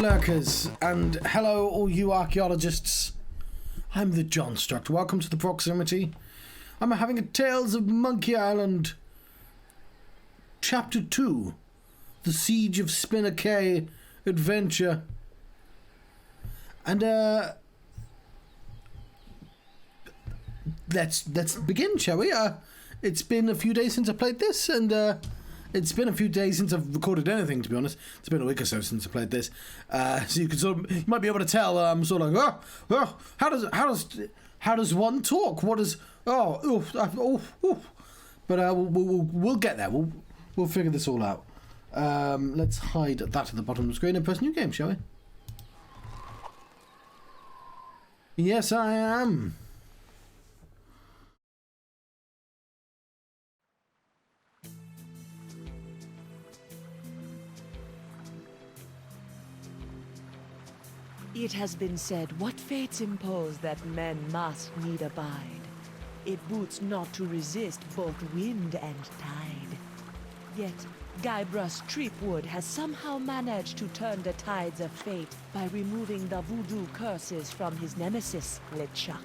lurkers, and hello all you archaeologists. I'm the John Struct. Welcome to the proximity. I'm having a Tales of Monkey Island Chapter 2, The Siege of Spinner Cay adventure. And let's begin, shall we? It's been a few days since I played this, and it's been a few days since I've recorded anything, to be honest. It's been a week or so since I played this. So you can you might be able to tell I'm sort of like, how does one talk? What does But we'll get there. We'll figure this all out. Let's hide that at the bottom of the screen and press new game, shall we? Yes, I am. It has been said, what fates impose that men must need abide. It boots not to resist both wind and tide. Yet, Guybrush Tripwood has somehow managed to turn the tides of fate by removing the voodoo curses from his nemesis, LeChuck.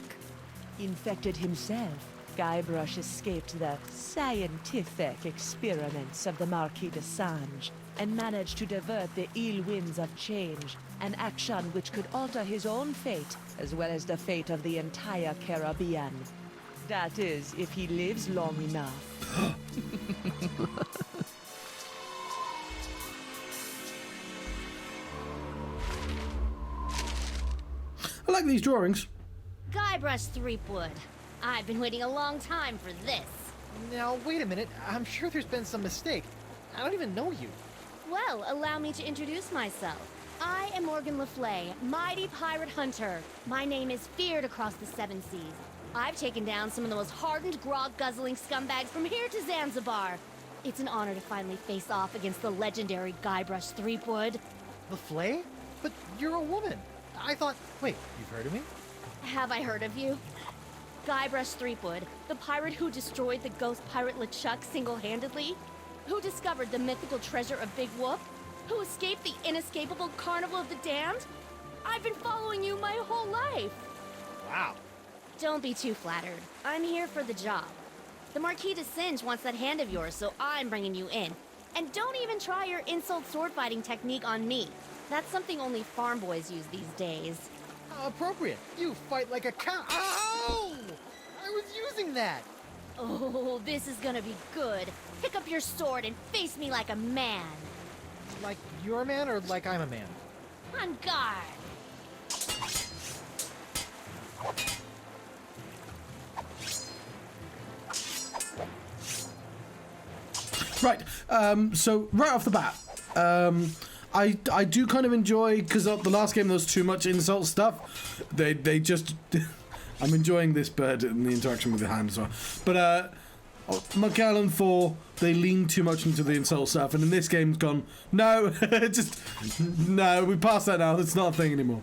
Infected himself, Guybrush escaped the scientific experiments of the Marquis de Sange and managed to divert the ill winds of change, an action which could alter his own fate as well as the fate of the entire Caribbean. That is, if he lives long enough. I like these drawings. Guybrush Threepwood. I've been waiting a long time for this. Now, wait a minute. I'm sure there's been some mistake. I don't even know you. Well, allow me to introduce myself. I am Morgan Le Fay, mighty pirate hunter. My name is feared across the seven seas. I've taken down some of the most hardened, grog-guzzling scumbags from here to Zanzibar. It's an honor to finally face off against the legendary Guybrush Threepwood. Le Fay? But you're a woman. I thought... Wait, you've heard of me? Have I heard of you? Guybrush Threepwood, the pirate who destroyed the ghost pirate LeChuck single-handedly? Who discovered the mythical treasure of Big Whoop? Who escaped the inescapable Carnival of the Damned? I've been following you my whole life! Wow. Don't be too flattered. I'm here for the job. The Marquis de Sange wants that hand of yours, so I'm bringing you in. And don't even try your insult sword-fighting technique on me. That's something only farm boys use these days. Appropriate. You fight like a cow. Ow! I was using that. Oh, this is gonna be good. Pick up your sword and face me like a man. Like you're a man or like I'm a man? On guard. Right, so right off the bat, I do kind of enjoy, because the last game there was too much insult stuff. They just... I'm enjoying this bird and the interaction with the hand as well. But Monkey Island 4, they lean too much into the insult stuff, and in this game's gone, no, just, no, we passed that now, it's not a thing anymore.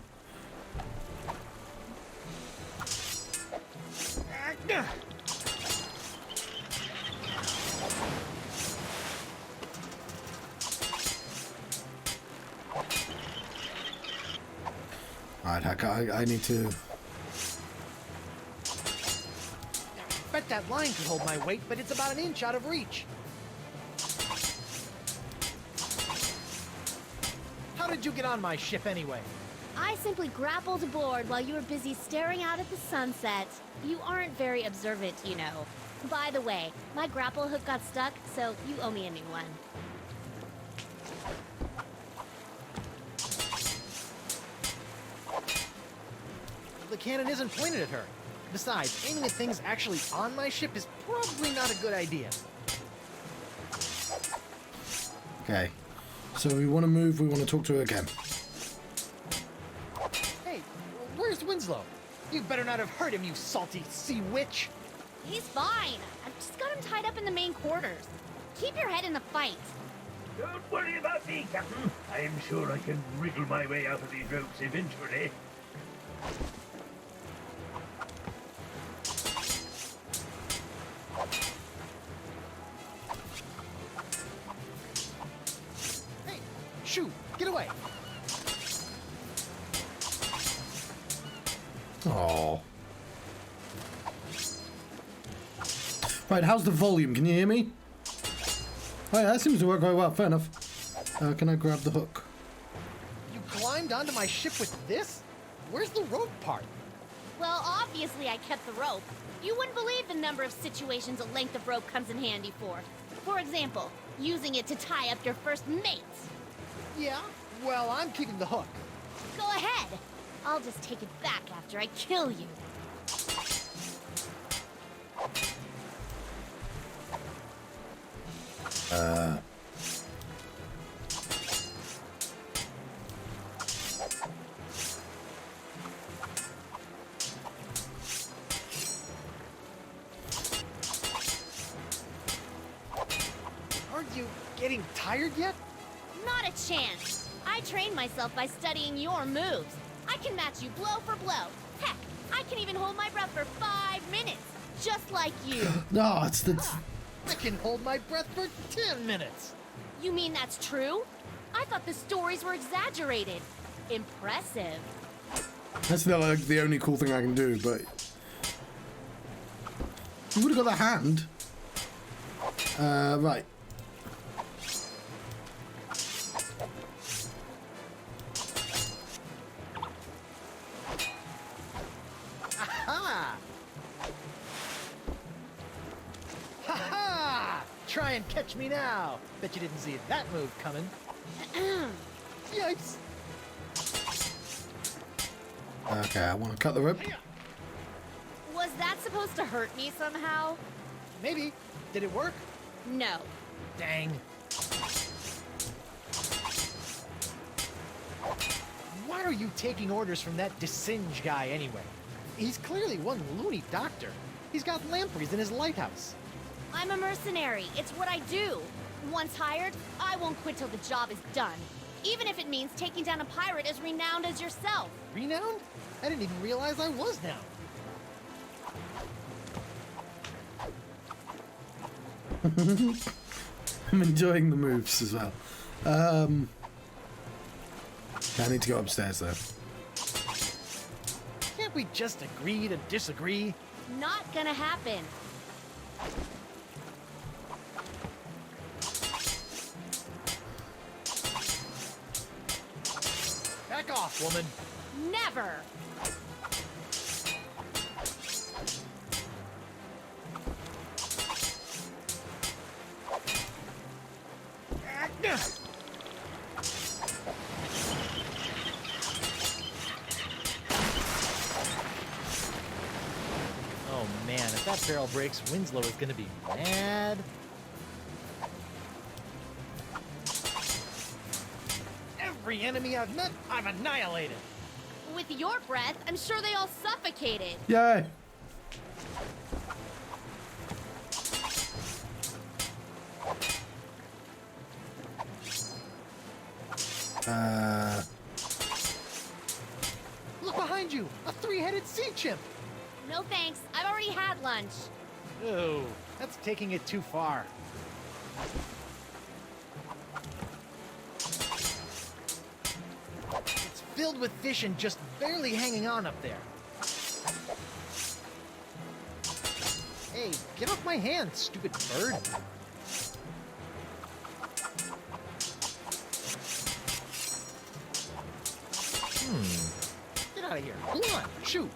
Alright, I need to... Bet that line could hold my weight, but it's about an inch out of reach. How did you get on my ship anyway? I simply grappled aboard while you were busy staring out at the sunset. You aren't very observant, you know. By the way, my grapple hook got stuck, so you owe me a new one. The cannon isn't pointed at her. Besides, aiming at things actually on my ship is probably not a good idea. Okay, so we want to move, we want to talk to her again. Hey, where's Winslow? You better not have hurt him, you salty sea witch! He's fine. I've just got him tied up in the main quarters. Keep your head in the fight. Don't worry about me, Captain. I'm sure I can wriggle my way out of these ropes eventually. Hey, shoo, get away! Oh. Right, how's the volume? Can you hear me? Oh yeah, that seems to work quite well. Fair enough. Can I grab the hook? You climbed onto my ship with this? Where's the rope part? Well, obviously I kept the rope. You wouldn't believe the number of situations a length of rope comes in handy for. For example, using it to tie up your first mates. Yeah? Well, I'm keeping the hook. Go ahead. I'll just take it back after I kill you. Aren't you getting tired yet? Not a chance. I trained myself by studying your moves. I can match you blow for blow. Heck, I can even hold my breath for 5 minutes, just like you. No, it's the... I can hold my breath for 10 minutes. You mean that's true? I thought the stories were exaggerated. Impressive. That's not like the only cool thing I can do, but... You would have got the hand. Right. Aha! Ha-ha! Try and catch me now. Bet you didn't see that move coming. Yikes! Okay, I want to cut the rope. Was that supposed to hurt me somehow? Maybe. Did it work? No. Dang. Why are you taking orders from that Desinge guy anyway? He's clearly one loony doctor. He's got lampreys in his lighthouse. I'm a mercenary. It's what I do. Once hired, I won't quit till the job is done. Even if it means taking down a pirate as renowned as yourself. Renowned? I didn't even realize I was now. I'm enjoying the moves as well. I need to go upstairs though. Can't we just agree to disagree? Not gonna happen. Back off, woman. Never. Oh man, if that barrel breaks, Winslow is gonna be mad. Every enemy I've met, I've annihilated. With your breath, I'm sure they all suffocated. Yay! Look behind you! A three-headed sea chimp! No thanks. I've already had lunch. Ooh, that's taking it too far. It's filled with fish and just barely hanging on up there. Hey, get off my hand, stupid bird. Get out of here. Come on, shoot.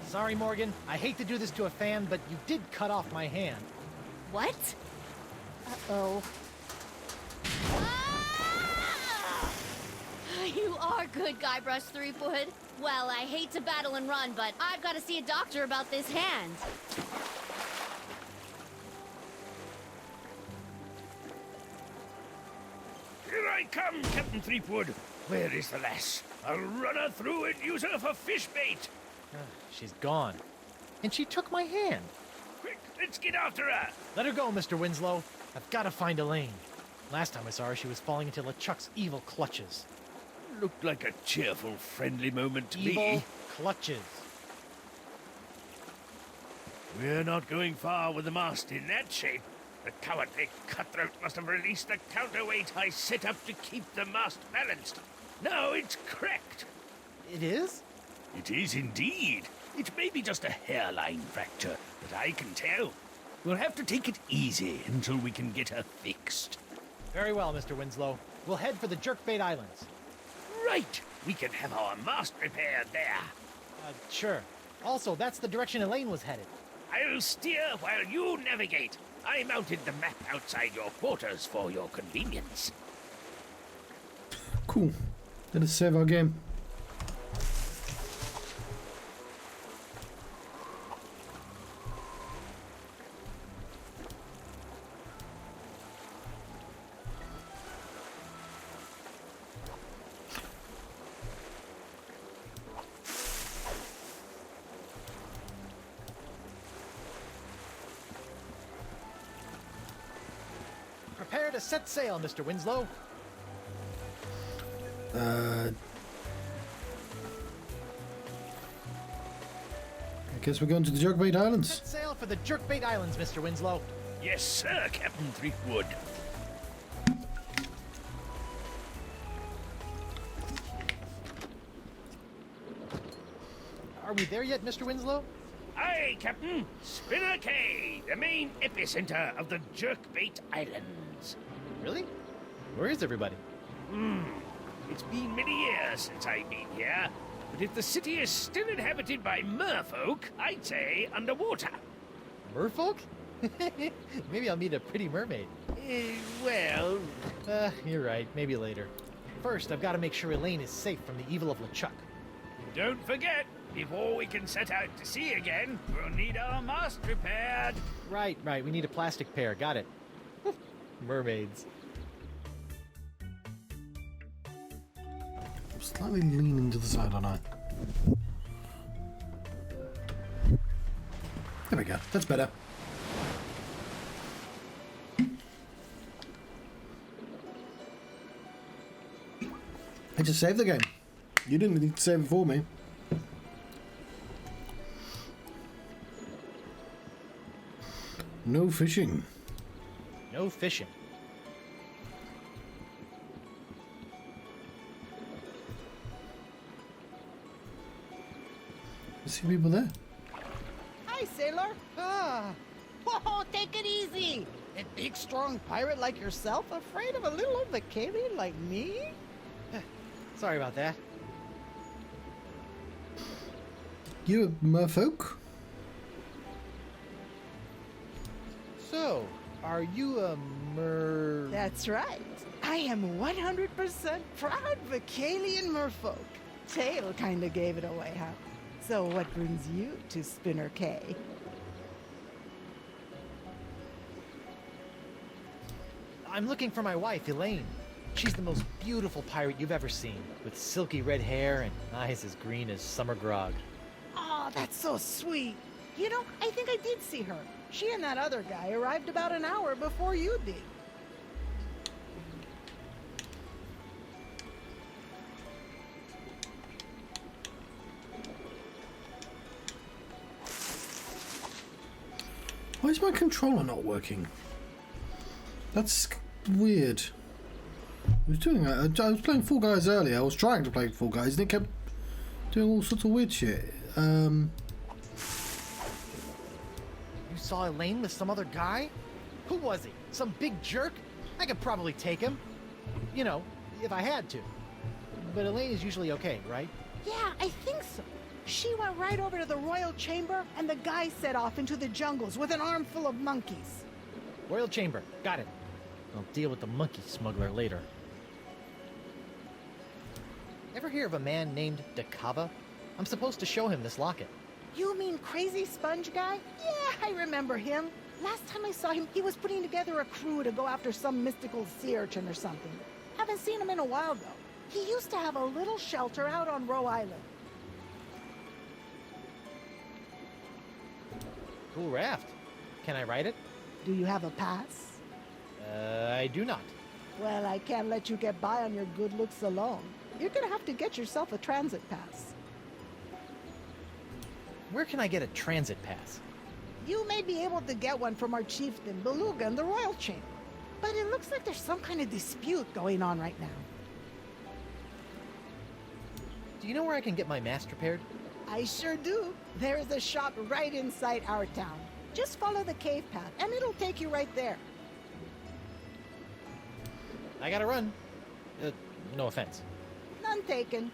Sorry, Morgan. I hate to do this to a fan, but you did cut off my hand. What? Uh-oh. Ah! You are good, Guybrush 3-Foot. Well, I hate to battle and run, but I've got to see a doctor about this hand. Here I come, Captain Threepwood. Where is the lass? I'll run her through and use her for fish bait. She's gone. And she took my hand. Quick, let's get after her. Let her go, Mr. Winslow. I've got to find Elaine. Last time I saw her, she was falling into LeChuck's evil clutches. Looked like a cheerful, friendly moment to Evil me. clutches. We're not going far with the mast in that shape. The cowardly cutthroat must have released the counterweight I set up to keep the mast balanced. Now it's cracked. It is? It is indeed. It may be just a hairline fracture, but I can tell. We'll have to take it easy until we can get her fixed. Very well, Mr. Winslow. We'll head for the Jerkbait Islands. Right! We can have our mast repaired there. Sure. Also, that's the direction Elaine was headed. I'll steer while you navigate. I mounted the map outside your quarters for your convenience. Cool. Let us save our game. Prepare to set sail, Mr. Winslow. I guess we're going to the Jerkbait Islands. Set sail for the Jerkbait Islands, Mr. Winslow. Yes, sir, Captain Threepwood. Are we there yet, Mr. Winslow? Aye, Captain. Spinner Cay, the main epicenter of the Jerkbait Islands. Really? Where is everybody? It's been many years since I've been here, but if the city is still inhabited by merfolk, I'd say underwater. Merfolk? Maybe I'll meet a pretty mermaid. Well, You're right. Maybe later. First, I've got to make sure Elaine is safe from the evil of LeChuck. don't forget, before we can set out to sea again, we'll need our mast repaired. Right. We need a plastic pair. Got it. Mermaids. I'm slightly leaning to the side, aren't I? There we go. That's better. I just saved the game. You didn't need to save it for me. No fishing. No fishing. I see people there. Hi, sailor. Whoa, take it easy. A big, strong pirate like yourself afraid of a little old Vicalian like me? Sorry about that. You a merfolk? So, are you a That's right. I am 100% proud Vicalian merfolk. Tail kinda gave it away, huh? So what brings you to Spinner Cay? I'm looking for my wife, Elaine. She's the most beautiful pirate you've ever seen, with silky red hair and eyes as green as summer grog. Oh, that's so sweet. You know, I think I did see her. She and that other guy arrived about an hour before you did. Why is my controller not working? That's weird. I was doing that. I was playing Fall Guys earlier. I was trying to play Fall Guys and it kept doing all sorts of weird shit. You saw Elaine with some other guy? Who was he? Some big jerk? I could probably take him. You know, if I had to. But Elaine is usually okay, right? Yeah, I think so. She went right over to the royal chamber, and the guy set off into the jungles with an armful of monkeys. Royal Chamber. Got it. I'll deal with the monkey smuggler later. Ever hear of a man named Dakava? I'm supposed to show him this locket. You mean Crazy Sponge guy? Yeah, I remember him. Last time I saw him, he was putting together a crew to go after some mystical sea urchin or something. Haven't seen him in a while, though. He used to have a little shelter out on Roe Island. Cool raft. Can I ride it? Do you have a pass? I do not. Well, I can't let you get by on your good looks alone. You're gonna have to get yourself a transit pass. Where can I get a transit pass? You may be able to get one from our chieftain, Beluga, in the royal chamber. But it looks like there's some kind of dispute going on right now. Do you know where I can get my mask repaired? I sure do. There is a shop right inside our town. Just follow the cave path, and it'll take you right there. I gotta run. No offense. None taken.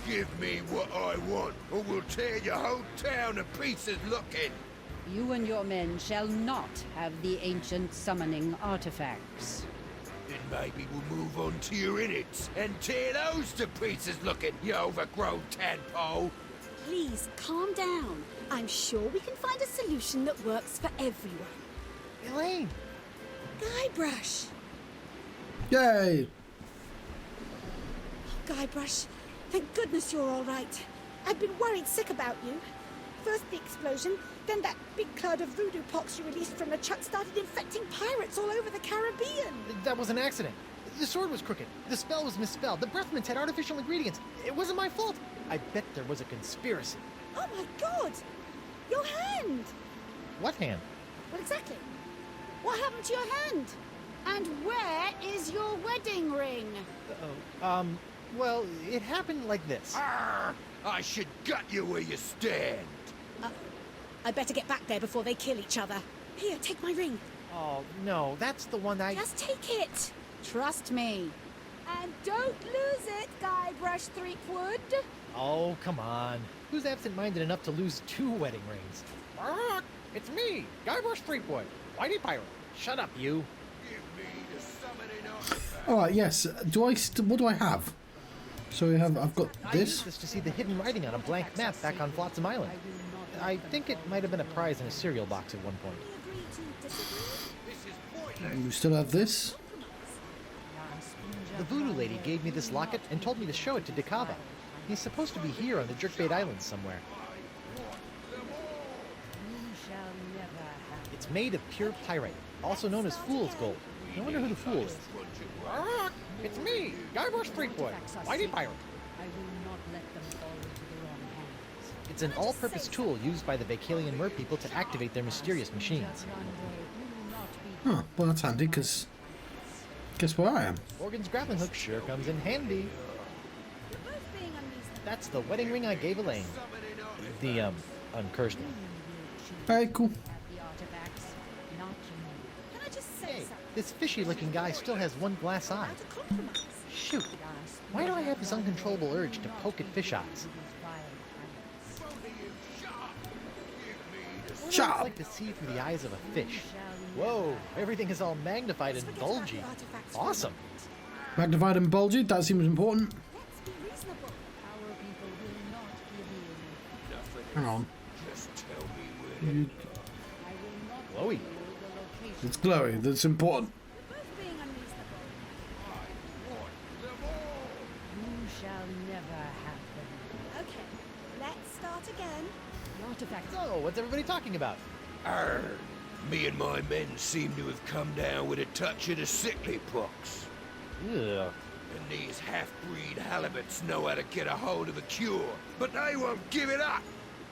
Give me what I want, or we'll tear your whole town to pieces looking. You and your men shall not have the ancient summoning artifacts. Then maybe we'll move on to your innards and tear those to pieces looking, you overgrown tadpole. Please, calm down. I'm sure we can find a solution that works for everyone. Elaine! Guybrush! Yay! Guybrush, thank goodness you're all right. I've been worried sick about you. First the explosion, then that big cloud of voodoo pox you released from the chuck started infecting pirates all over the Caribbean. That was an accident. The sword was crooked. The spell was misspelled. The breath mints had artificial ingredients. It wasn't my fault. I bet there was a conspiracy. Oh my god! Your hand! What hand? Well, exactly. What happened to your hand? And where is your wedding ring? Well, it happened like this. Arr! I should gut you where you stand. I better get back there before they kill each other. Here, take my ring. Oh, no, that's the one I... Just take it. Trust me. And don't lose it, Guybrush Threepwood. Oh, come on. Who's absent-minded enough to lose 2 wedding rings? It's me, Guybrush Threepwood, Whitey Pirate. Shut up, you. Give me the summoning artifact. All right. Yes. What do I have? So I've got I used this. this to see the hidden writing on a blank map back on Flotsam Island. I think it might have been a prize in a cereal box at one point. We still have this. The voodoo lady gave me this locket and told me to show it to Dakava. He's supposed to be here on the Jerkbait Islands somewhere. It's made of pure pyrite, also known as fool's gold. I wonder who the fool is. It's me, Guybrush Threepwood, Whitey Pirate. I will not let them fall into the wrong hands. It's an all-purpose tool used by the Vacalian mer people to activate their mysterious machines. Oh, well, that's handy, because guess where I am? Morgan's grappling hook sure comes in handy. That's the wedding ring I gave Elaine. The, uncursed one. Very cool. The artifacts, not you. Can I just say Hey, something? this fishy-looking guy still has one glass eye. How to compromise? Shoot, why do I have this uncontrollable urge to poke at fish eyes? I Shut up. like to see through the eyes of a fish. Whoa, everything is all magnified and Forget about bulgy. the artifacts for a Awesome. moment. Magnified and bulgy. That seems important. Let's be reasonable. Our people will not give in. Hang on. Just tell me where. I will not Chloe. reveal the location. It's glowy. That's important. We're both being unreasonable. You shall never have them. Okay, let's start again. The artifacts. So, what's everybody talking about? Arr! Me and my men seem to have come down with a touch of the sickly pox. Ugh. And these half-breed halibuts know how to get a hold of a cure, but they won't give it up.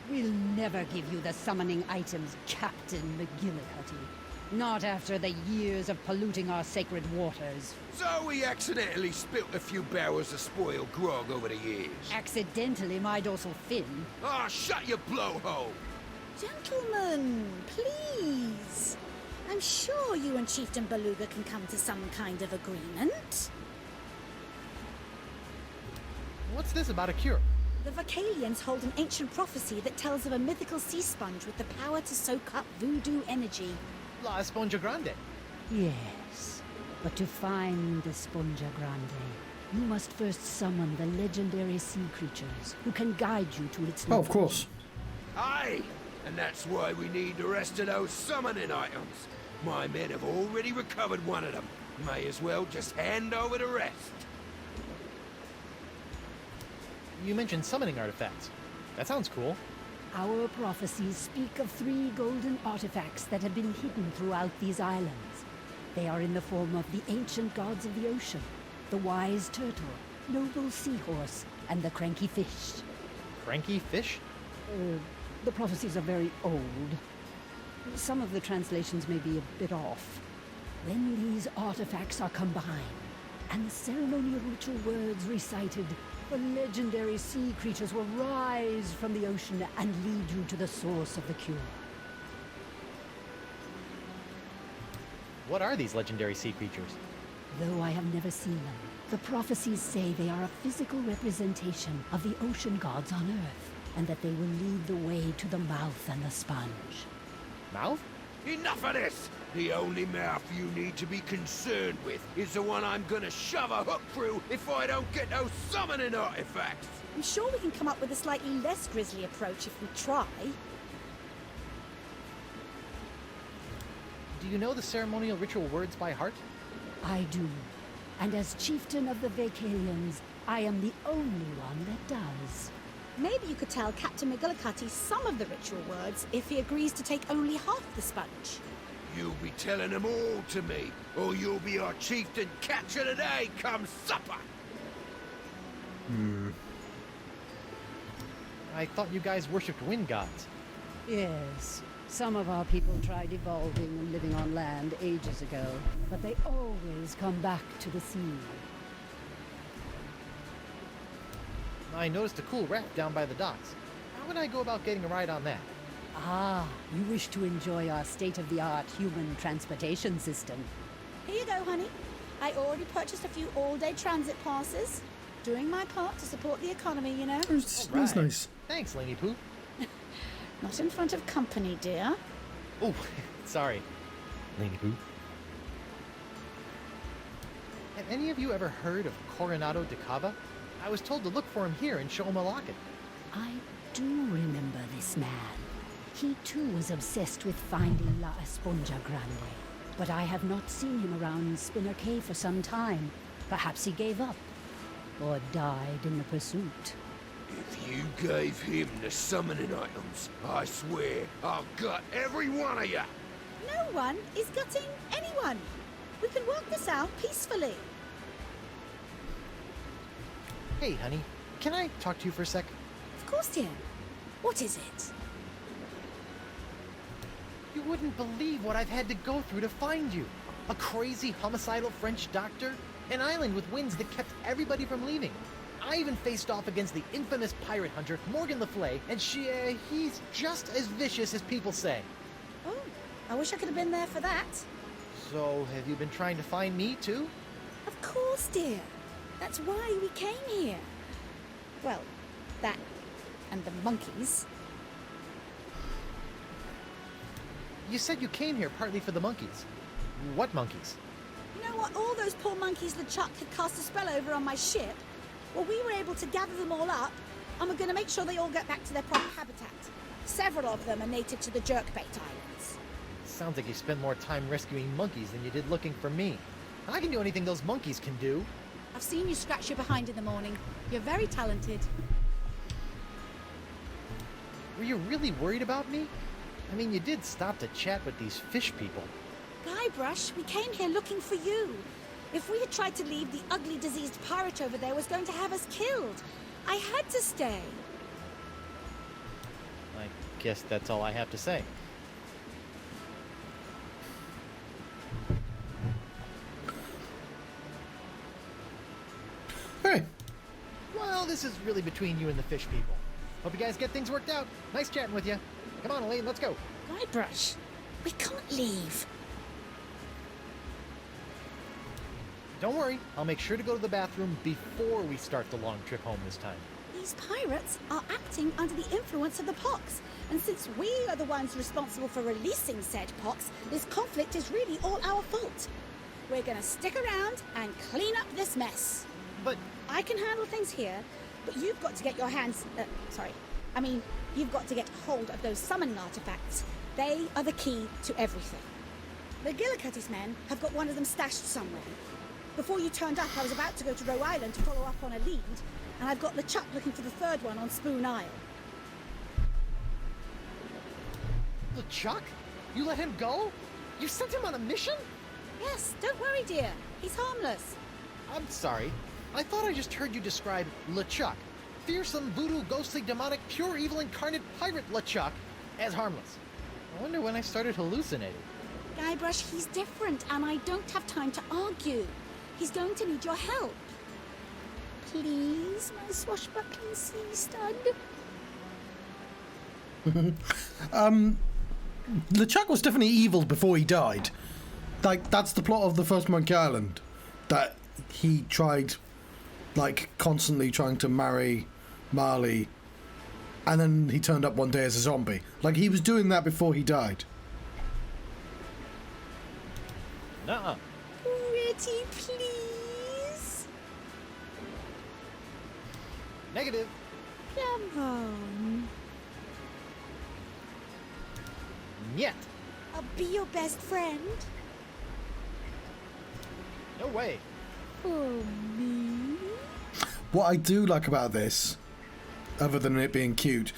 We'll never give you the summoning items, Captain McGillicuddy. Not after the years of polluting our sacred waters. So we accidentally spilt a few barrels of spoiled grog over the years. Accidentally, my dorsal fin. Ah, shut your blowhole! Gentlemen, please. I'm sure you and Chieftain Beluga can come to some kind of agreement. What's this about a cure? The Vacalians hold an ancient prophecy that tells of a mythical sea sponge with the power to soak up voodoo energy. La Esponja Grande. Yes, but to find the Sponja Grande, you must first summon the legendary sea creatures who can guide you to its Oh, of course. Aye! And that's why we need the rest of those summoning items. My men have already recovered one of them. May as well just hand over the rest. You mentioned summoning artifacts. That sounds cool. Our prophecies speak of 3 golden artifacts that have been hidden throughout these islands. They are in the form of the ancient gods of the ocean, the wise turtle, noble seahorse, and the cranky fish. cranky fish? The prophecies are very old. Some of the translations may be a bit off. When these artifacts are combined, and the ceremonial ritual words recited, the legendary sea creatures will rise from the ocean and lead you to the source of the cure. What are these legendary sea creatures? Though I have never seen them, the prophecies say they are a physical representation of the ocean gods on Earth, and that they will lead the way to the mouth and the sponge. Mouth? Enough of this! The only mouth you need to be concerned with is the one I'm gonna shove a hook through if I don't get those summoning artifacts! I'm sure we can come up with a slightly less grisly approach if we try. Do you know the ceremonial ritual words by heart? I do. And as chieftain of the Vacalians, I am the only one that does. Maybe you could tell Captain McGillicuddy some of the ritual words if he agrees to take only half the sponge. You'll be telling them all to me, or you'll be our chieftain catch of the day come supper! I thought you guys worshipped wind gods. Yes. Some of our people tried evolving and living on land ages ago, but they always come back to the sea. I noticed a cool raft down by the docks. How would I go about getting a ride on that? Ah, you wish to enjoy our state-of-the-art human transportation system. Here you go, honey. I already purchased a few all-day transit passes. Doing my part to support the economy, you know. That's Right. nice. Thanks, Laney Pooh. Not in front of company, dear. Oh, sorry, Laney Pooh. Have any of you ever heard of Coronado de Cava? I was told to look for him here and show him a locket. I do remember this man. He too was obsessed with finding La Esponja Grande, but I have not seen him around Spinner Cave for some time. Perhaps he gave up, or died in the pursuit. If you gave him the summoning items, I swear I'll gut every one of you! No one is gutting anyone. We can work this out peacefully. Hey, honey, can I talk to you for a sec? Of course, dear. What is it? You wouldn't believe what I've had to go through to find you. A crazy homicidal French doctor, an island with winds that kept everybody from leaving. I even faced off against the infamous pirate hunter, Morgan Le Fay, and he's just as vicious as people say. Oh, I wish I could have been there for that. So, have you been trying to find me, too? Of course, dear. That's why we came here. Well, that and the monkeys. You said you came here partly for the monkeys. What monkeys? You know what? All those poor monkeys LeChuck had cast a spell over on my ship. Well, we were able to gather them all up, and we're going to make sure they all get back to their proper habitat. Several of them are native to the Jerkbait Islands. Sounds like you spent more time rescuing monkeys than you did looking for me. I can do anything those monkeys can do. I've seen you scratch your behind in the morning. You're very talented. Were you really worried about me? I mean, you did stop to chat with these fish people. Guybrush, we came here looking for you. If we had tried to leave, the ugly, diseased pirate over there was going to have us killed. I had to stay. I guess that's all I have to say. Hey, Well, this is really between you and the fish people. Hope you guys get things worked out. Nice chatting with you. Come on, Elaine, let's go. Guybrush, we can't leave. Don't worry, I'll make sure to go to the bathroom before we start the long trip home this time. These pirates are acting under the influence of the pox. And since we are the ones responsible for releasing said pox, this conflict is really all our fault. We're gonna stick around and clean up this mess. But I can handle things here, but you've got to get your hands... you've got to get hold of those summoning artifacts. They are the key to everything. The Gillicuddy's men have got one of them stashed somewhere. Before you turned up, I was about to go to Roe Island to follow up on a lead, and I've got LeChuck looking for the third one on Spoon Isle. LeChuck? You let him go? You sent him on a mission? Yes, don't worry, dear. He's harmless. I'm sorry. I thought I just heard you describe LeChuck. fearsome, voodoo, ghostly, demonic, pure evil incarnate pirate LeChuck as harmless. I wonder when I started hallucinating. Guybrush, he's different, and I don't have time to argue. He's going to need your help. Please, my swashbuckling sea stud. LeChuck was definitely evil before he died. Like, that's the plot of the first Monkey Island. That he tried, like, constantly trying to marry Marley, and then he turned up one day as a zombie. Like, he was doing that before he died. Nuh-uh. Pretty please? Negative. Come on. Yet. I'll be your best friend. No way. For me? What I do like about this, other than it being cute,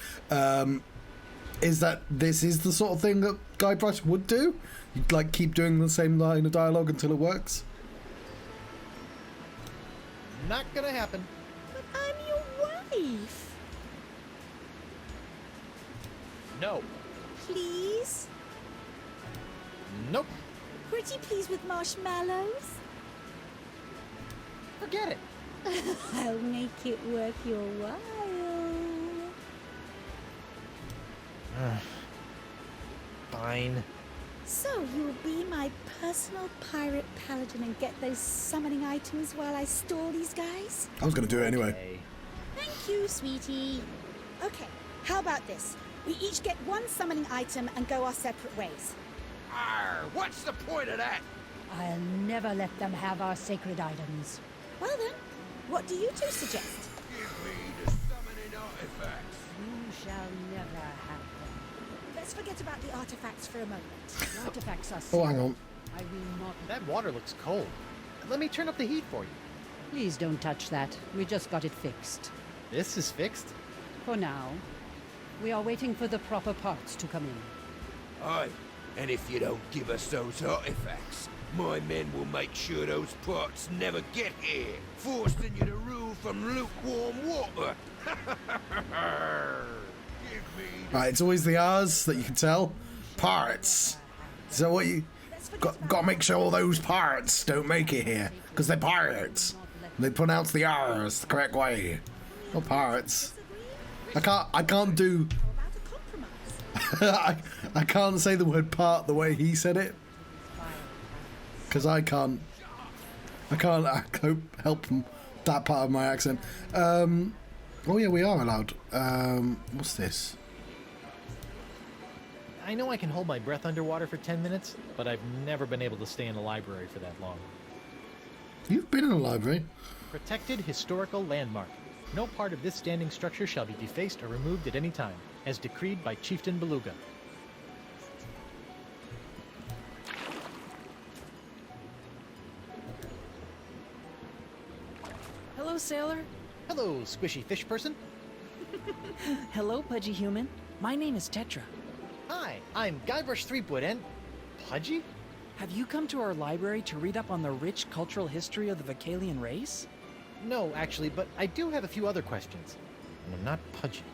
is that this is the sort of thing that Guybrush would do. You'd, like, keep doing the same line of dialogue until it works. Not gonna happen. But I'm your wife. No. Please? Nope. Pretty please with marshmallows? Forget it. I'll make it worth your while. Fine. So you'll be my personal pirate paladin and get those summoning items while I stall these guys? I was going to do it anyway. Okay. Thank you, sweetie. Okay, how about this? We each get one summoning item and go our separate ways. Arr, what's the point of that? I'll never let them have our sacred items. Well then, what do you two suggest? Give me the summoning artifacts. You shall never have them. Let's forget about the artifacts for a moment. The artifacts are Oh, hang sacred. on. I will not. That water looks cold. Let me turn up the heat for you. Please don't touch that. We just got it fixed. This is fixed. For now, we are waiting for the proper parts to come in. Aye, and if you don't give us those artifacts, my men will make sure those parts never get here, forcing you to rule from lukewarm water. Give me the Right, it's always the R's that you can tell. Parts. So what you... Got to make sure all those parts don't make it here. Because they're pirates. They pronounce the R's the correct way. Not pirates. I can't do... How about a compromise? I can't say the word part the way he said it. Because I can't help that part of my accent. Oh yeah, we are allowed. What's this? I know I can hold my breath underwater for 10 minutes, but I've never been able to stay in a library for that long. You've been in a library. Protected historical landmark. No part of this standing structure shall be defaced or removed at any time, as decreed by Chieftain Beluga. Hello, sailor. Hello, squishy fish person. Hello, pudgy human. My name is Tetra. Hi, I'm Guybrush Threepwood and... Pudgy? Have you come to our library to read up on the rich cultural history of the Vocalian race? No, actually, but I do have a few other questions. And I'm not pudgy.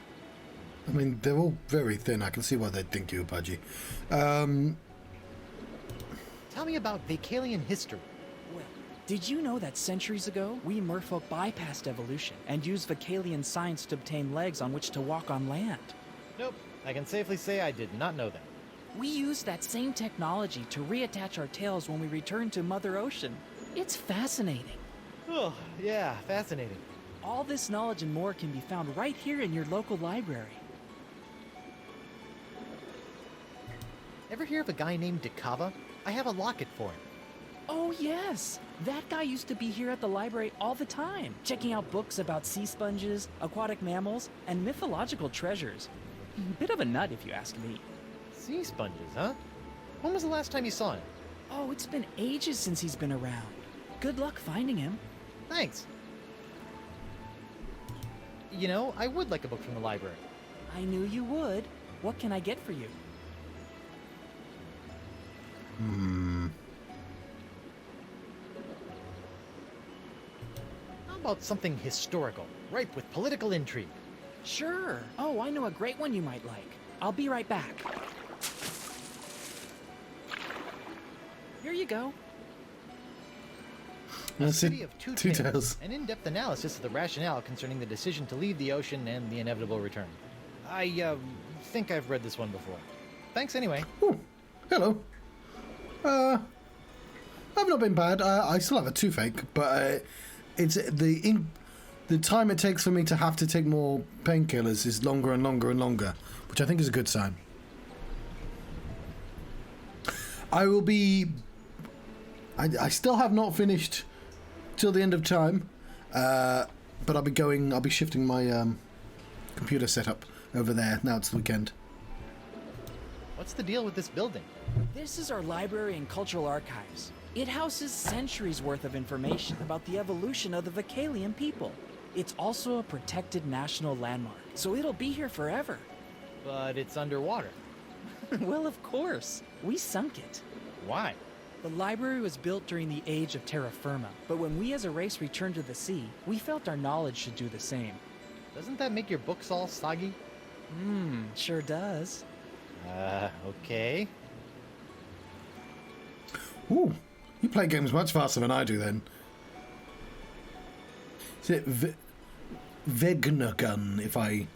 I mean, they're all very thin. I can see why they'd think you were pudgy. Tell me about Vocalian history. Well, did you know that centuries ago, we merfolk bypassed evolution and used Vocalian science to obtain legs on which to walk on land? Nope, I can safely say I did not know that. We used that same technology to reattach our tails when we returned to Mother Ocean. It's fascinating. Oh, yeah, fascinating. All this knowledge and more can be found right here in your local library. Ever hear of a guy named Dakava? I have a locket for him. Oh, yes. That guy used to be here at the library all the time, checking out books about sea sponges, aquatic mammals, and mythological treasures. Bit of a nut, if you ask me. Sea sponges, huh? When was the last time you saw him? Oh, it's been ages since he's been around. Good luck finding him. Thanks. You know, I would like a book from the library. I knew you would. What can I get for you? I'll about something historical, ripe with political intrigue? Sure. Oh, I know a great one you might like. I'll be right back. Here you go. That's City it. of Two Two Tales. Tails. An in-depth analysis of the rationale concerning the decision to leave the ocean and the inevitable return. I think I've read this one before. Thanks anyway. Ooh, hello. I've not been bad. I still have a toothache, but it's the time it takes for me to have to take more painkillers is longer and longer and longer, which I think is a good sign. I will be. I still have not finished till the end of time, but I'll be shifting my computer setup over there now it's the weekend. What's the deal with this building? This is our library and cultural archives. It houses centuries worth of information about the evolution of the Vocalian people. It's also a protected national landmark, so it'll be here forever. But it's underwater. Well, of course. We sunk it. Why? The library was built during the age of terra firma, but when we as a race returned to the sea, we felt our knowledge should do the same. Doesn't that make your books all soggy? Sure does. Okay. Ooh, you play games much faster than I do then. Is it Vegnagun, if I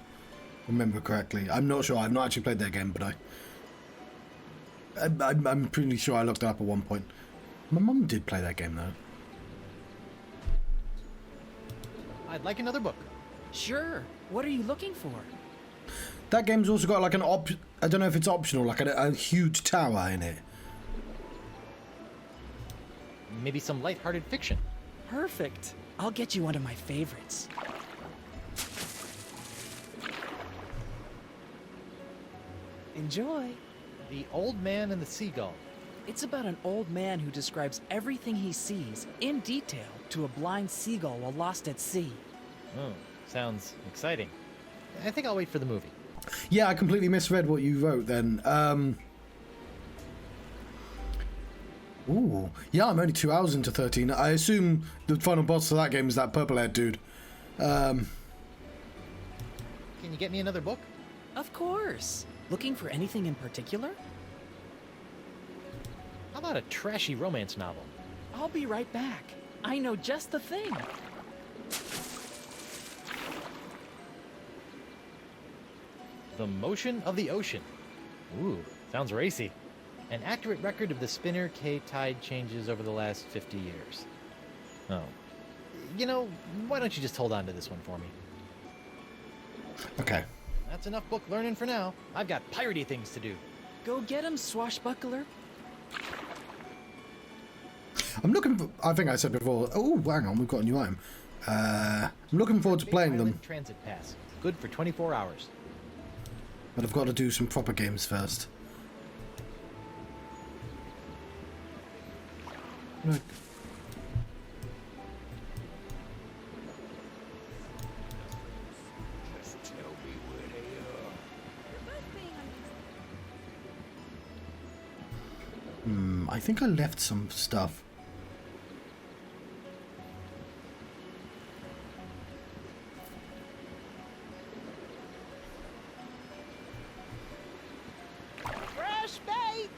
remember correctly? I'm not sure. I've not actually played that game, but I'm pretty sure I looked it up at one point. My mum did play that game, though. I'd like another book. Sure. What are you looking for? That game's also got like an I don't know if it's optional, like a huge tower in it. Maybe some lighthearted fiction. Perfect. I'll get you one of my favorites. Enjoy. The Old Man and the Seagull. It's about an old man who describes everything he sees in detail to a blind seagull while lost at sea. Oh, sounds exciting. I think I'll wait for the movie. Yeah, I completely misread what you wrote then. Ooh, yeah, I'm only 2 hours into 13. I assume the final boss of that game is that purple-haired dude. Can you get me another book? Of course. Looking for anything in particular? How about a trashy romance novel? I'll be right back. I know just the thing. The Motion of the Ocean. Ooh, sounds racy. An accurate record of the spinner K tide changes over the last 50 years. Oh. You know, why don't you just hold on to this one for me? Okay. That's enough book learning for now. I've got piratey things to do. Go get him, swashbuckler. I'm looking for, I think I said before, oh, hang on, we've got a new item. I'm looking forward to playing them, Island Transit Pass. Good for 24 hours. but I've got to do some proper games first. Right. Just tell me where they are. I think I left some stuff. Fresh bait!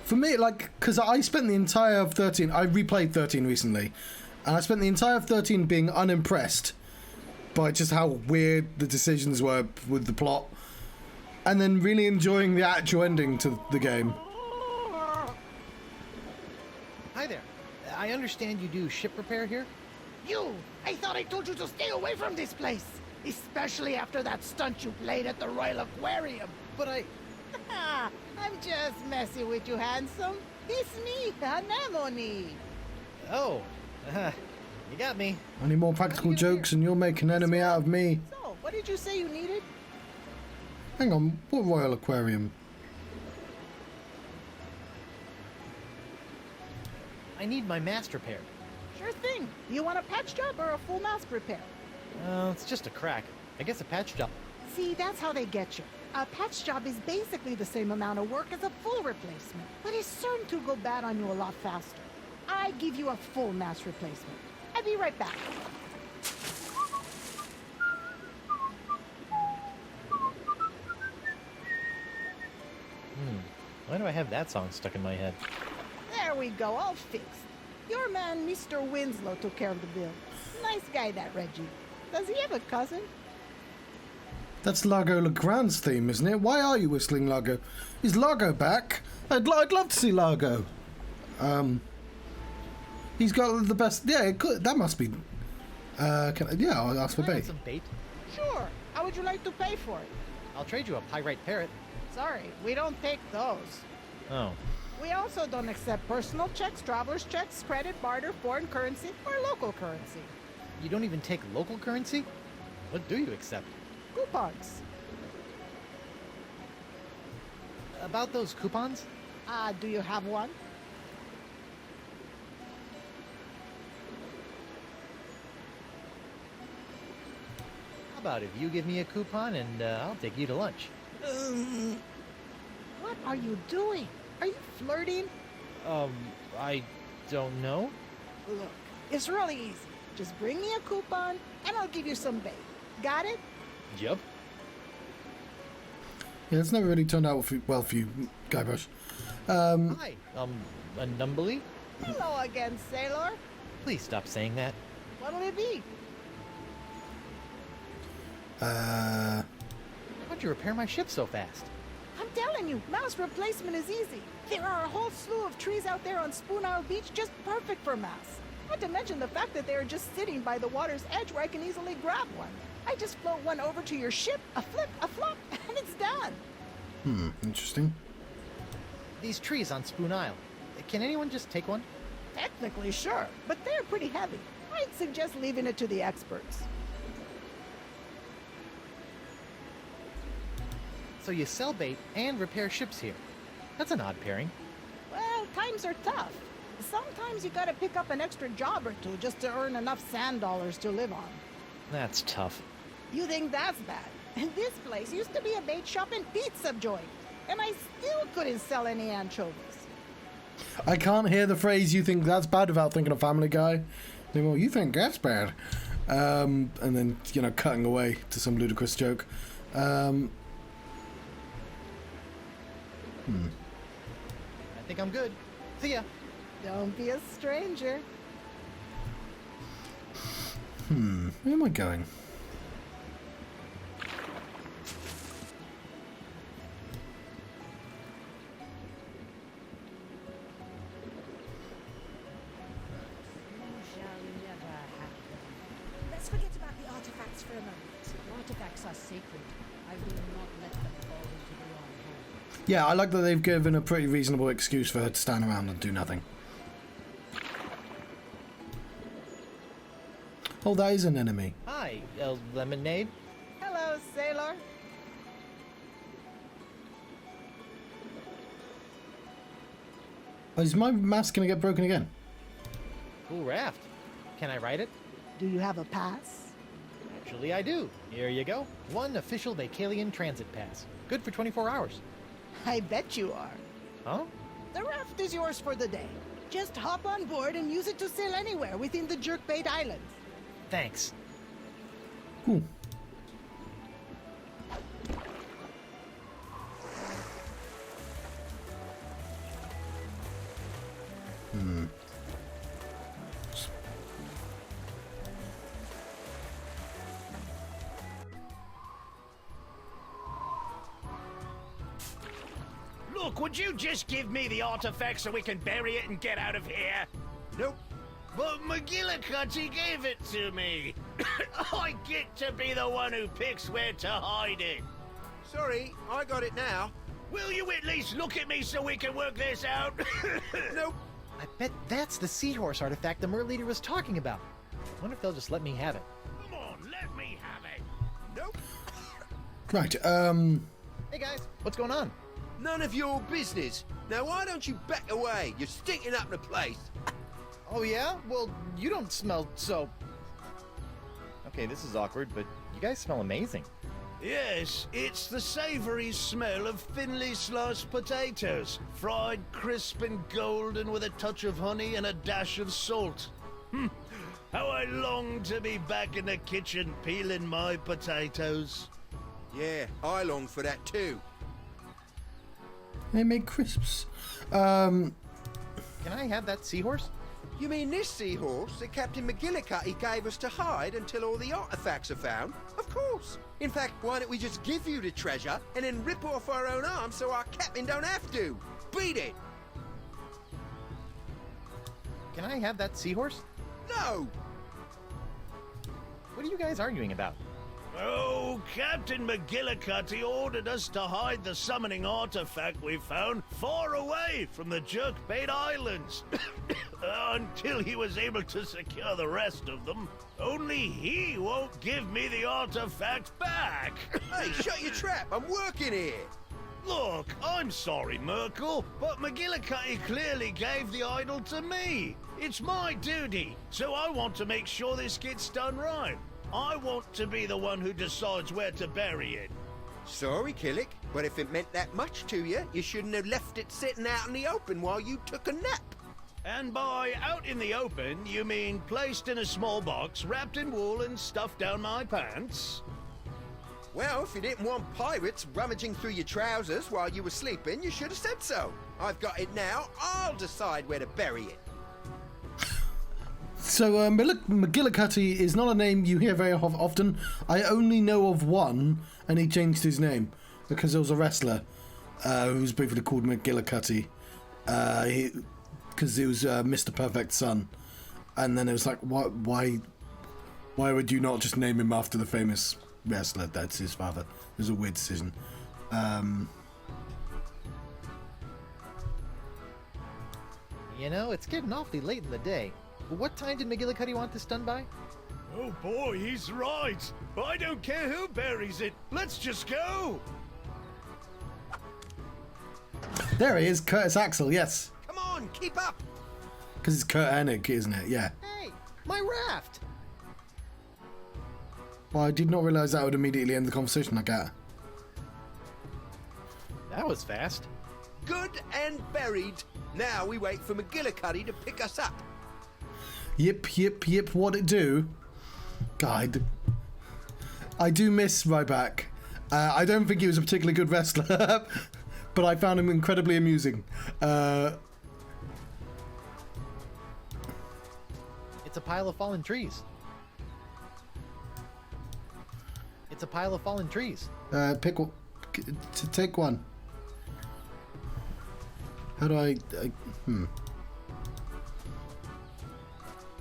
For me, like, because I spent the entire of 13, I replayed 13 recently, and I spent the entire of 13 being unimpressed by just how weird the decisions were with the plot, and then really enjoying the actual ending to the game. Hi there. I understand you do ship repair here? You! I thought I told you to stay away from this place! Especially after that stunt you played at the Royal Aquarium! But I'm just messing with you, handsome. It's me, Anemone. Oh, you got me. Any more practical jokes and you'll make an enemy out of me. So, what did you say you needed? Hang on, what Royal Aquarium? I need my mast repaired. Sure thing. You want a patch job or a full mast repair? It's just a crack. I guess a patch job. See, that's how they get you. A patch job is basically the same amount of work as a full replacement, but it's certain to go bad on you a lot faster. I give you a full mass replacement. I'll be right back. Why do I have that song stuck in my head? There we go, all fixed. Your man, Mr. Winslow, took care of the bill. Nice guy, that Reggie. Does he have a cousin? That's Largo Legrand's theme, isn't it? Why are you whistling Largo? Is Largo back? I'd love to see Largo. He's got the best. Yeah, it could, that must be. I'll ask for Can I have bait. some bait? Sure. How would you like to pay for it? I'll trade you a pyrite parrot. Sorry, we don't take those. Oh. We also don't accept personal checks, traveler's checks, credit, barter, foreign currency, or local currency. You don't even take local currency? What do you accept? Coupons. About those coupons? Do you have one? How about if you give me a coupon and I'll take you to lunch? What are you doing? Are you flirting? I don't know. Look, it's really easy. Just bring me a coupon, and I'll give you some bait. Got it? Yup. Yeah, it's never really turned out well for you, Guybrush. Hi, Numbly? Hello again, sailor. Please stop saying that. What'll it be? How'd you repair my ship so fast? I'm telling you, mouse replacement is easy. There are a whole slew of trees out there on Spoon Isle Beach just perfect for mouse. Not to mention the fact that they are just sitting by the water's edge where I can easily grab one. I just float one over to your ship, a flip, a flop, and it's done. Interesting. These trees on Spoon Isle. Can anyone just take one? Technically, sure, but they're pretty heavy. I'd suggest leaving it to the experts. So you sell bait and repair ships here. That's an odd pairing. Well, times are tough. Sometimes you gotta pick up an extra job or two just to earn enough sand dollars to live on. That's tough. You think that's bad? And this place used to be a bait shop and pizza joint, and I still couldn't sell any anchovies. I can't hear the phrase "you think that's bad" without thinking of Family Guy. Well, you think that's bad, and then cutting away to some ludicrous joke. I think I'm good. See ya. Don't be a stranger. Where am I going? Let's forget about the artifacts for a moment. Artifacts are sacred. I will not let them fall into the wrong hands. Yeah, I like that they've given a pretty reasonable excuse for her to stand around and do nothing. Oh, that is an enemy. Hi, Lemonade. Hello, sailor. Oh, is my mask going to get broken again? Cool raft. Can I ride it? Do you have a pass? Actually, I do. Here you go. One official Vacalian transit pass. Good for 24 hours. I bet you are. Huh? The raft is yours for the day. Just hop on board and use it to sail anywhere within the Jerkbait Islands. Thanks. Cool. Look, would you just give me the artifact so we can bury it and get out of here? Nope. But McGillicuddy gave it to me. I get to be the one who picks where to hide it. Sorry, I got it now. Will you at least look at me so we can work this out? Nope. I bet that's the seahorse artifact the Mer Leader was talking about. Wonder if they'll just let me have it. Come on, let me have it. Nope. Right, Hey guys, what's going on? None of your business. Now why don't you back away? You're stinking up the place. Oh yeah? Well, you don't smell so... Okay, this is awkward, but you guys smell amazing. Yes, it's the savoury smell of thinly sliced potatoes, fried crisp and golden with a touch of honey and a dash of salt. How I long to be back in the kitchen peeling my potatoes. Yeah, I long for that too. They make crisps. Can I have that seahorse? You mean this seahorse that Captain McGillicuddy gave us to hide until all the artifacts are found? Of course. In fact, why don't we just give you the treasure and then rip off our own arms so our captain don't have to? Beat it! Can I have that seahorse? No! What are you guys arguing about? Oh, Captain McGillicuddy ordered us to hide the summoning artifact we found far away from the Jerkbait Islands until he was able to secure the rest of them. Only he won't give me the artifact back. Hey, shut your trap! I'm working here! Look, I'm sorry, Merkel, but McGillicuddy clearly gave the idol to me. It's my duty, so I want to make sure this gets done right. I want to be the one who decides where to bury it. Sorry, Killick, but if it meant that much to you, you shouldn't have left it sitting out in the open while you took a nap. And by out in the open, you mean placed in a small box, wrapped in wool and stuffed down my pants? Well, if you didn't want pirates rummaging through your trousers while you were sleeping, you should have said so. I've got it now. I'll decide where to bury it. So, McGillicuddy is not a name you hear very often. I only know of one, and he changed his name because there was a wrestler who was briefly called McGillicuddy because he was Mr. Perfect Son. And then it was like, why would you not just name him after the famous wrestler? That's his father. It was a weird decision. You know, it's getting awfully late in the day. What time did McGillicuddy want this done by? Oh boy, he's right. I don't care who buries it. Let's just go. There he is, Curtis Axel, yes. Come on, keep up. Because it's Kurt Hennig, isn't it? Yeah. Hey, my raft! Well, I did not realise that would immediately end the conversation like that. That was fast. Good and buried. Now we wait for McGillicuddy to pick us up. Yip, what it do? God, I do miss Ryback. I don't think he was a particularly good wrestler, but I found him incredibly amusing. It's a pile of fallen trees. It's a pile of fallen trees. Pick one. Take one. How do I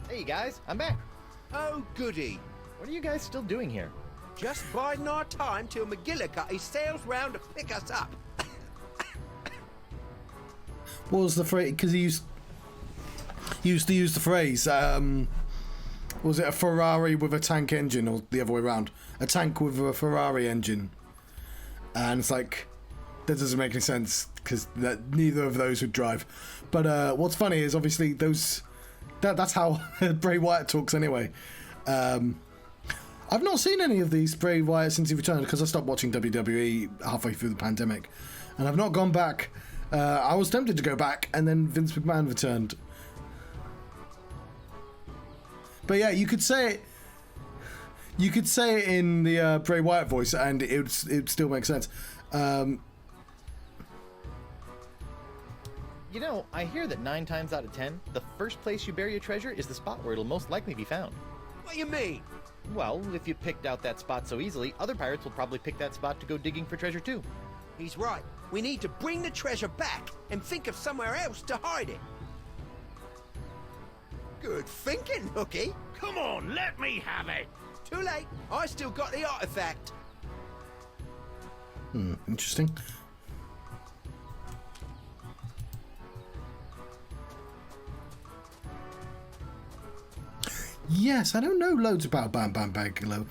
Hey guys, I'm back. Oh, goody. What are you guys still doing here? Just biding our time till McGillicuddy sails round to pick us up. What was the phrase? Because he used to use the phrase. Was it a Ferrari with a tank engine, or the other way around? A tank with a Ferrari engine. And it's like, that doesn't make any sense because neither of those would drive. But what's funny is obviously that's how Bray Wyatt talks anyway. I've not seen any of these Bray Wyatt since he returned because I stopped watching WWE halfway through the pandemic, and I've not gone back. I was tempted to go back, and then Vince McMahon returned. But yeah, you could say it. You could say it in the Bray Wyatt voice, and it would still make sense. You know, I hear that 9 times out of 10, the first place you bury a treasure is the spot where it'll most likely be found. What do you mean? Well, if you picked out that spot so easily, other pirates will probably pick that spot to go digging for treasure too. He's right. We need to bring the treasure back and think of somewhere else to hide it. Good thinking, Hooky. Come on, let me have it. Too late. I still got the artifact. Interesting. Yes, I don't know loads about Bam Bam Bigelow.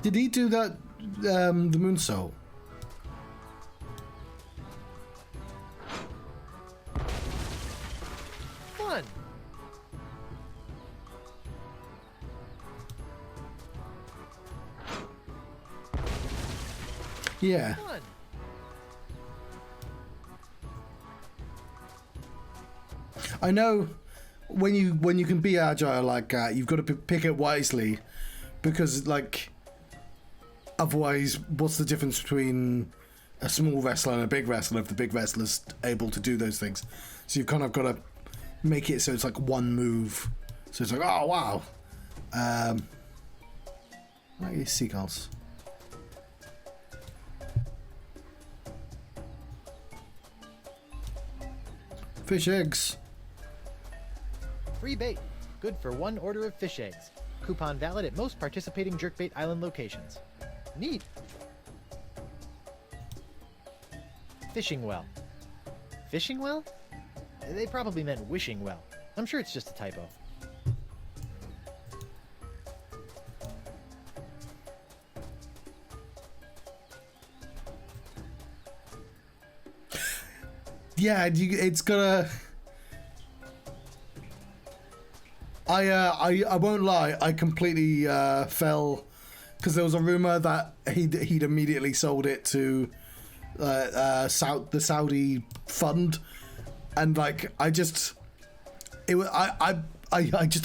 Did he do that, the Moonsault? Fun! Yeah. Fun. I know when you can be agile like that, you've got to pick it wisely, because like otherwise, what's the difference between a small wrestler and a big wrestler if the big wrestler's able to do those things? So you've kind of got to make it so it's like one move. So it's like, oh wow. Where are your seagulls? Fish eggs. Free bait. Good for 1 order of fish eggs. Coupon valid at most participating Jerkbait Island locations. Neat. Fishing well. Fishing well? They probably meant wishing well. I'm sure it's just a typo. Yeah, it's gonna. I won't lie. I completely fell because there was a rumor that he'd immediately sold it to the Saudi fund, and like I just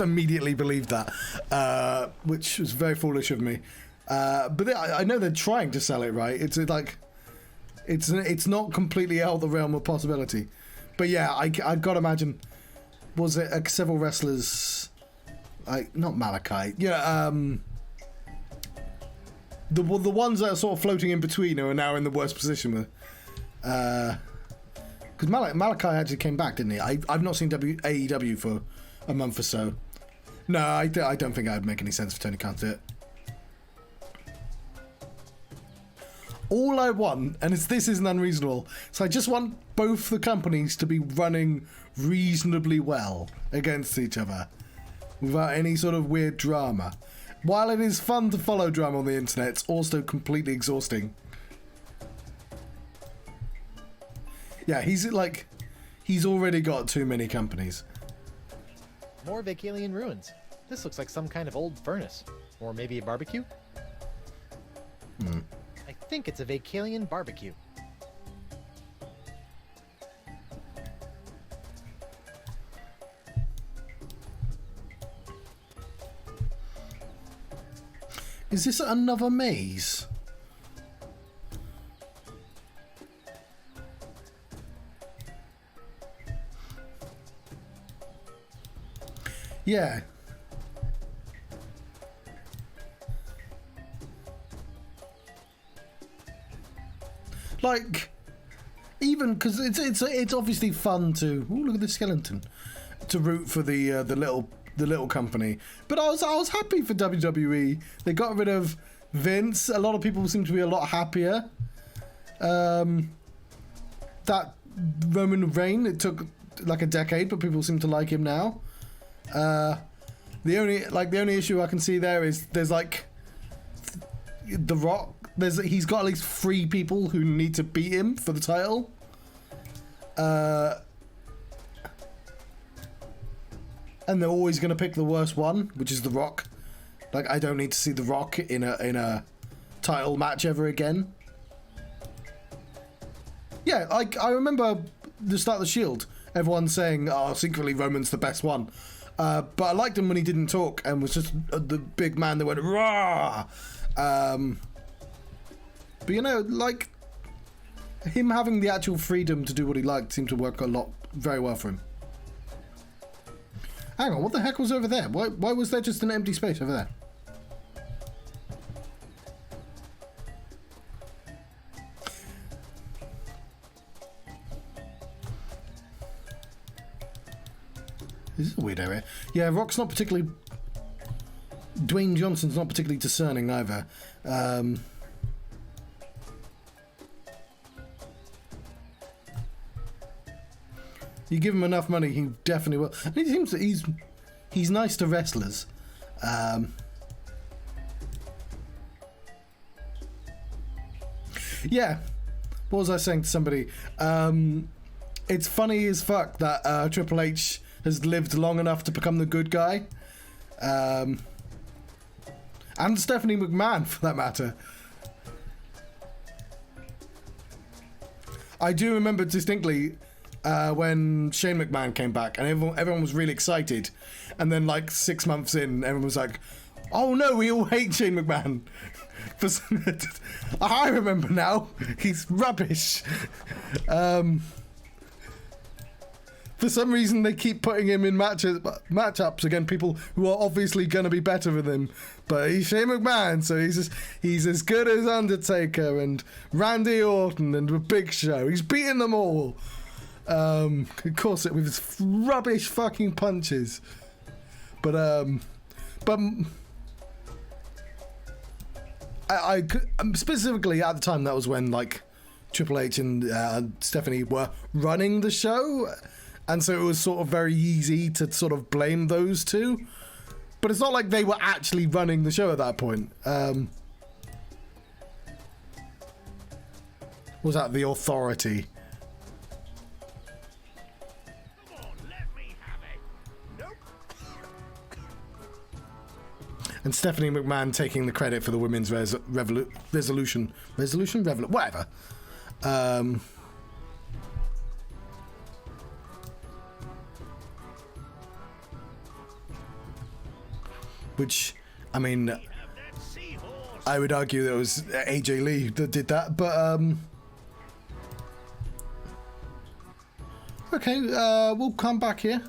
immediately believed that, which was very foolish of me. But I know they're trying to sell it, right? It's like. It's not completely out of the realm of possibility, but yeah, I gotta imagine. Was it several wrestlers, like not Malachi? Yeah, the ones that are sort of floating in between are now in the worst position with. Because Malachi actually came back, didn't he? I've not seen AEW for a month or so. No, I don't think that'd make any sense for Tony Khan to do it. All I want, and this isn't unreasonable, so I just want both the companies to be running reasonably well against each other without any sort of weird drama. While it is fun to follow drama on the internet, it's also completely exhausting. Yeah, he's already got too many companies. More Vacalian ruins. This looks like some kind of old furnace. Or maybe a barbecue? I think it's a Vacalian barbecue. Is this another maze? Yeah. Like, even because it's obviously fun to look at the skeleton, to root for the little company. But I was happy for WWE. They got rid of Vince. A lot of people seem to be a lot happier. That Roman reign, it took like a decade, but people seem to like him now. The only issue I can see there is there's like The Rock. He's got at least 3 people who need to beat him for the title. And they're always going to pick the worst one, which is The Rock. Like, I don't need to see The Rock in a title match ever again. Yeah, I remember the start of the Shield. Everyone saying, "Oh, secretly Roman's the best one." But I liked him when he didn't talk and was just the big man that went rah. But you know, like, him having the actual freedom to do what he liked seemed to work very well for him. Hang on, what the heck was over there? Why was there just an empty space over there? This is a weird area. Yeah, Rock's not particularly... Dwayne Johnson's not particularly discerning either. You give him enough money, he definitely will. And it seems that he's nice to wrestlers. Yeah. What was I saying to somebody? It's funny as fuck that Triple H has lived long enough to become the good guy. And Stephanie McMahon, for that matter. I do remember distinctly when Shane McMahon came back, and everyone was really excited, and then like 6 months in, everyone was like, "Oh no, we all hate Shane McMahon." I remember now. He's rubbish. For some reason, they keep putting him in matchups against people who are obviously going to be better than him. But he's Shane McMahon, so he's as good as Undertaker and Randy Orton and the Big Show. He's beaten them all. Of course, with his rubbish fucking punches. But I specifically at the time, that was when like Triple H and Stephanie were running the show, and so it was sort of very easy to sort of blame those two. But it's not like they were actually running the show at that point. Was that the Authority? And Stephanie McMahon taking the credit for the women's resolution, whatever. Which, I mean, I would argue that it was AJ Lee that did that, but okay, we'll come back here.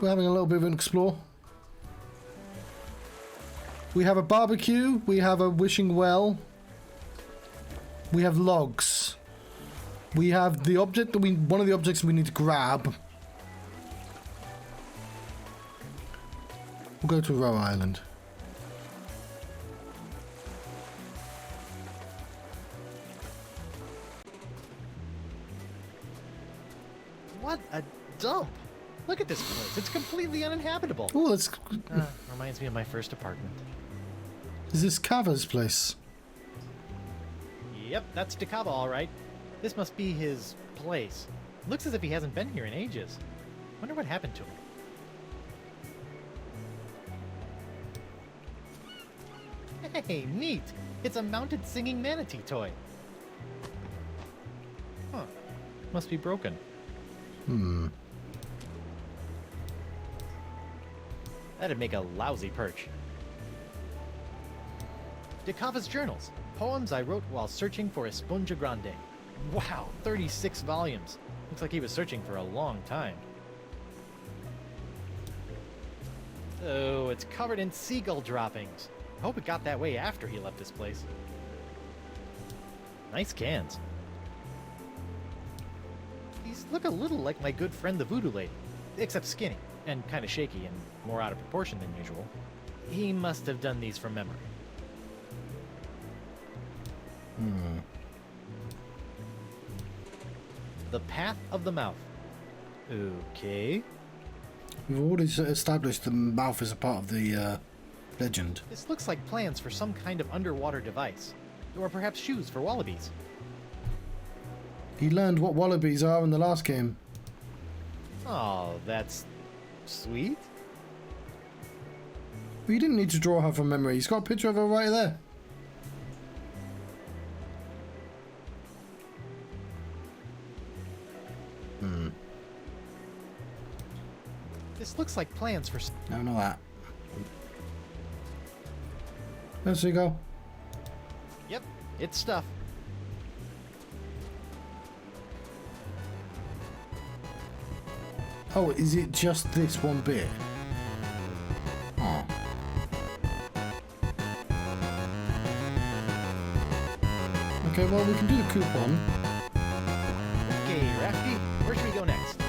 We're having a little bit of an explore. We have a barbecue, we have a wishing well, we have logs, we have the object that one of the objects we need to grab. We'll go to Row Island. What a dump! Look at this place. It's completely uninhabitable. Oh, that's... Reminds me of my first apartment. Is this Kava's place? Yep, that's Dakava, all right. This must be his place. Looks as if he hasn't been here in ages. Wonder what happened to him. Hey, neat! It's a mounted singing manatee toy. Huh. Must be broken. That'd make a lousy perch. Dakava's journals. Poems I wrote while searching for Esponja Grande. Wow, 36 volumes. Looks like he was searching for a long time. Oh, it's covered in seagull droppings. I hope it got that way after he left this place. Nice cans. These look a little like my good friend the Voodoo Lady, except skinny, and kind of shaky, and more out of proportion than usual. He must have done these from memory. The Path of the Mouth. Okay. We've already established the mouth as a part of the legend. This looks like plans for some kind of underwater device. Or perhaps shoes for wallabies. He learned what wallabies are in the last game. Oh, that's sweet. Well, you didn't need to draw her from memory. He's got a picture of her right there. This looks like plans for... No, not that. There you go. Yep, it's stuff. Oh, is it just this one bit? Oh. Okay, well, we can do the coupon. Okay, Rafty, where should we go next?